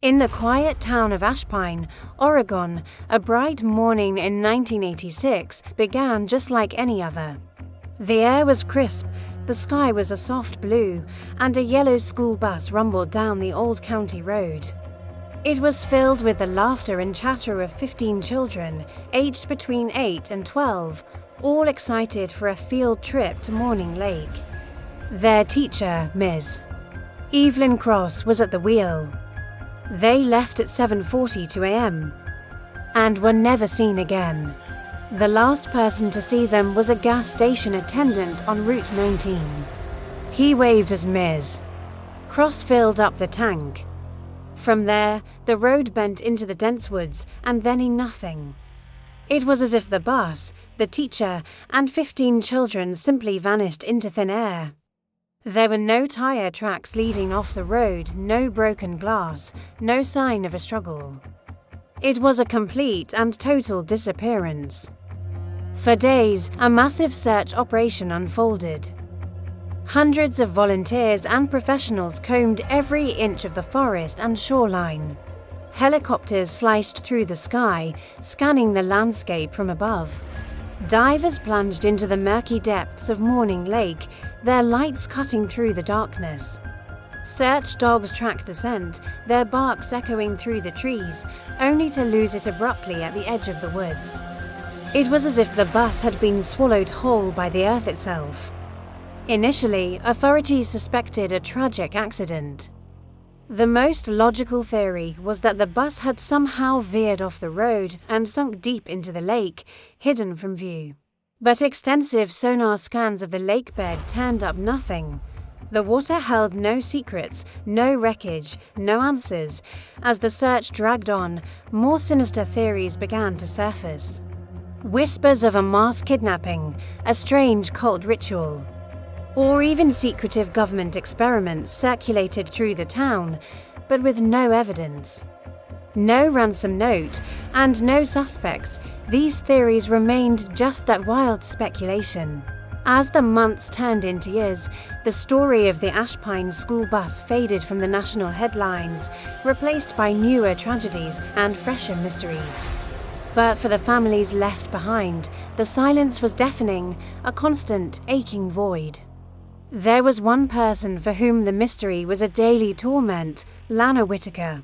In the quiet town of Ashpine, Oregon, a bright morning in 1986 began just like any other. The air was crisp, the sky was a soft blue, and a yellow school bus rumbled down the old county road. It was filled with the laughter and chatter of 15 children, aged between 8 and 12, all excited for a field trip to Morning Lake. Their teacher, Ms. Evelyn Cross, was at the wheel. They left at 7:42 a.m. and were never seen again. The last person to see them was a gas station attendant on Route 19. He waved as Ms. Cross filled up the tank. From there, the road bent into the dense woods, and then nothing. It was as if the bus, the teacher, and 15 children simply vanished into thin air. There were no tire tracks leading off the road, no broken glass, no sign of a struggle. It was a complete and total disappearance. For days, a massive search operation unfolded. Hundreds of volunteers and professionals combed every inch of the forest and shoreline. Helicopters sliced through the sky, scanning the landscape from above. Divers plunged into the murky depths of Morning Lake, their lights cutting through the darkness. Search dogs tracked the scent, their barks echoing through the trees, only to lose it abruptly at the edge of the woods. It was as if the bus had been swallowed whole by the earth itself. Initially, authorities suspected a tragic accident. The most logical theory was that the bus had somehow veered off the road and sunk deep into the lake, hidden from view. But extensive sonar scans of the lake bed turned up nothing. The water held no secrets, no wreckage, no answers. As the search dragged on, more sinister theories began to surface. Whispers of a mass kidnapping, a strange cult ritual, or even secretive government experiments circulated through the town, but with no evidence. No ransom note, and no suspects, these theories remained just that wild speculation. As the months turned into years, the story of the Ashpine school bus faded from the national headlines, replaced by newer tragedies and fresher mysteries. But for the families left behind, the silence was deafening, a constant, aching void. There was one person for whom the mystery was a daily torment, Lana Whitaker.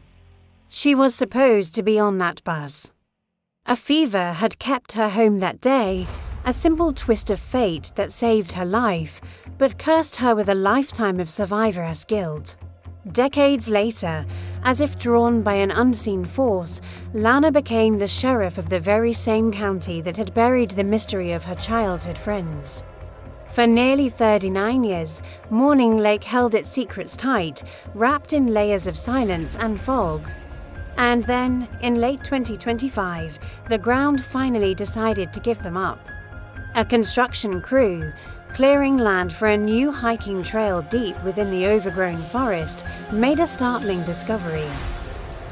She was supposed to be on that bus. A fever had kept her home that day, a simple twist of fate that saved her life, but cursed her with a lifetime of survivor's guilt. Decades later, as if drawn by an unseen force, Lana became the sheriff of the very same county that had buried the mystery of her childhood friends. For nearly 39 years, Morning Lake held its secrets tight, wrapped in layers of silence and fog. And then, in late 2025, the ground finally decided to give them up. A construction crew, clearing land for a new hiking trail deep within the overgrown forest, made a startling discovery.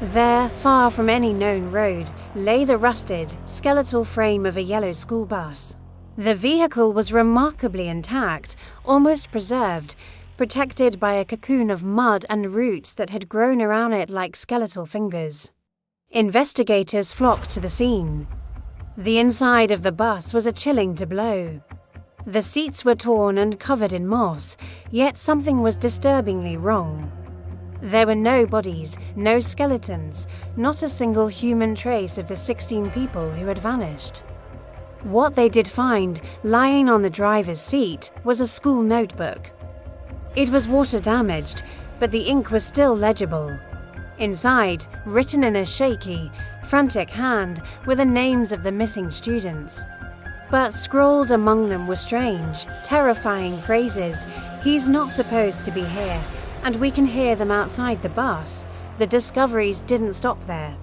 There, far from any known road, lay the rusted, skeletal frame of a yellow school bus. The vehicle was remarkably intact, almost preserved, protected by a cocoon of mud and roots that had grown around it like skeletal fingers. Investigators flocked to the scene. The inside of the bus was a chilling to blow. The seats were torn and covered in moss, yet something was disturbingly wrong. There were no bodies, no skeletons, not a single human trace of the 16 people who had vanished. What they did find, lying on the driver's seat, was a school notebook. It was water damaged, but the ink was still legible. Inside, written in a shaky, frantic hand, were the names of the missing students. But scrawled among them were strange, terrifying phrases. "He's not supposed to be here, and we can hear them outside the bus." The discoveries didn't stop there.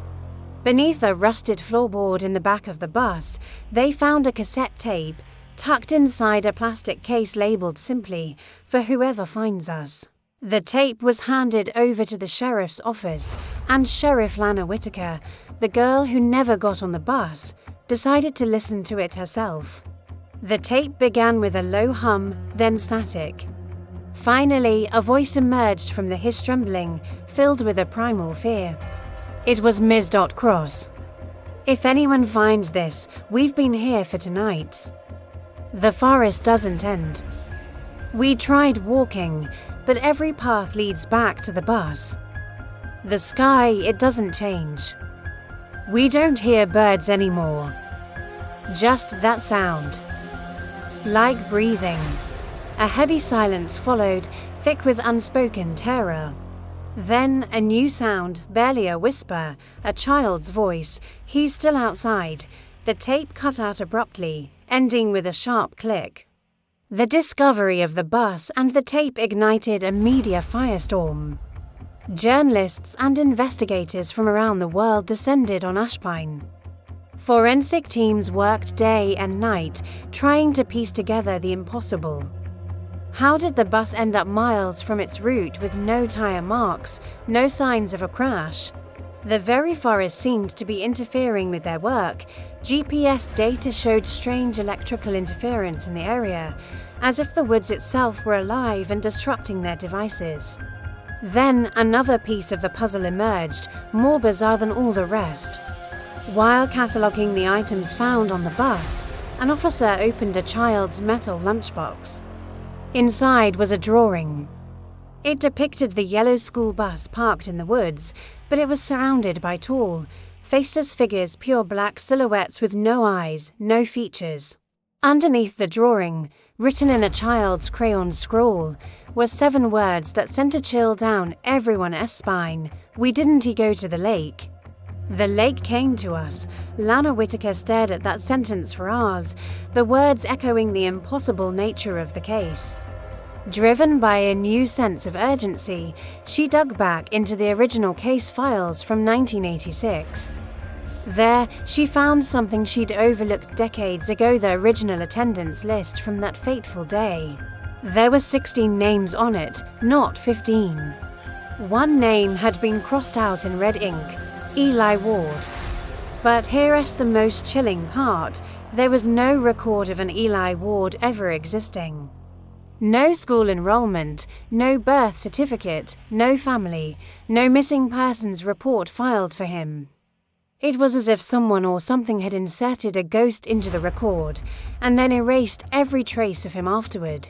Beneath a rusted floorboard in the back of the bus, they found a cassette tape, tucked inside a plastic case labeled simply, "For whoever finds us." The tape was handed over to the sheriff's office, and Sheriff Lana Whitaker, the girl who never got on the bus, decided to listen to it herself. The tape began with a low hum, then static. Finally, a voice emerged from the hiss trembling, filled with a primal fear. It was Ms. Cross. If anyone finds this, we've been here for tonight's. The forest doesn't end. We tried walking, but every path leads back to the bus. The sky, it doesn't change. We don't hear birds anymore. Just that sound. Like breathing. A heavy silence followed, thick with unspoken terror. Then a new sound, barely a whisper, a child's voice. He's still outside. The tape cut out abruptly, ending with a sharp click. The discovery of the bus and the tape ignited a media firestorm. Journalists and investigators from around the world descended on Ashpine. Forensic teams worked day and night, trying to piece together the impossible. How did the bus end up miles from its route with no tire marks, no signs of a crash? The very forest seemed to be interfering with their work. GPS data showed strange electrical interference in the area, as if the woods itself were alive and disrupting their devices. Then another piece of the puzzle emerged, more bizarre than all the rest. While cataloguing the items found on the bus, an officer opened a child's metal lunchbox. Inside was a drawing. It depicted the yellow school bus parked in the woods, but it was surrounded by tall, faceless figures, pure black silhouettes with no eyes, no features. Underneath the drawing, written in a child's crayon scrawl, were 7 words that sent a chill down everyone's spine. We didn't go to the lake. The lake came to us. Lana Whitaker stared at that sentence for hours, the words echoing the impossible nature of the case. Driven by a new sense of urgency, she dug back into the original case files from 1986. There, she found something she'd overlooked decades ago, the original attendance list from that fateful day. There were 16 names on it, not 15. One name had been crossed out in red ink, Eli Ward. But here's the most chilling part. There was no record of an Eli Ward ever existing. No school enrollment, no birth certificate, no family, no missing persons report filed for him. It was as if someone or something had inserted a ghost into the record and then erased every trace of him afterward.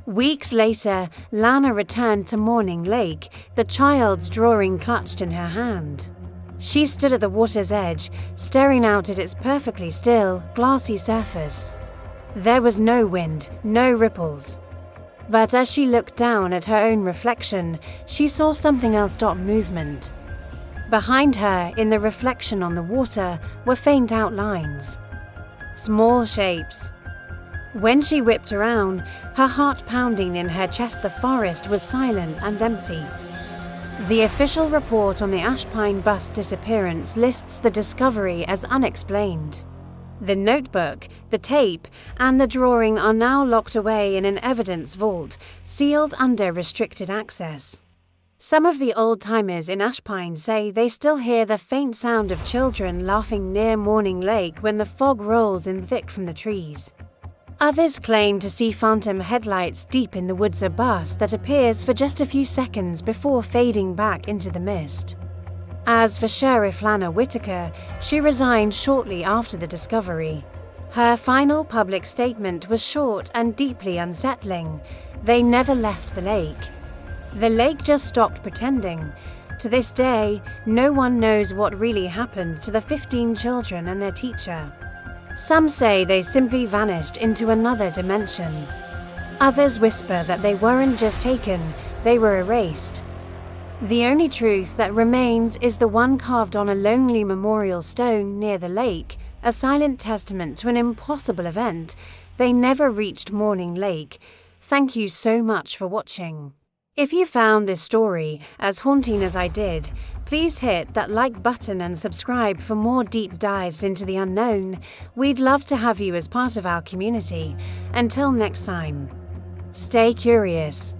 Weeks later, Lana returned to Morning Lake, the child's drawing clutched in her hand. She stood at the water's edge, staring out at its perfectly still, glassy surface. There was no wind, no ripples. But as she looked down at her own reflection, she saw something else stop movement. Behind her, in the reflection on the water, were faint outlines. Small shapes. When she whipped around, her heart pounding in her chest, the forest was silent and empty. The official report on the Ashpine bus disappearance lists the discovery as unexplained. The notebook, the tape, and the drawing are now locked away in an evidence vault, sealed under restricted access. Some of the old-timers in Ashpine say they still hear the faint sound of children laughing near Morning Lake when the fog rolls in thick from the trees. Others claim to see phantom headlights deep in the woods, a bus that appears for just a few seconds before fading back into the mist. As for Sheriff Lana Whitaker, she resigned shortly after the discovery. Her final public statement was short and deeply unsettling. They never left the lake. The lake just stopped pretending. To this day, no one knows what really happened to the 15 children and their teacher. Some say they simply vanished into another dimension. Others whisper that they weren't just taken, they were erased. The only truth that remains is the one carved on a lonely memorial stone near the lake, a silent testament to an impossible event. They never reached Morning Lake. Thank you so much for watching. If you found this story as haunting as I did, please hit that like button and subscribe for more deep dives into the unknown. We'd love to have you as part of our community. Until next time, stay curious.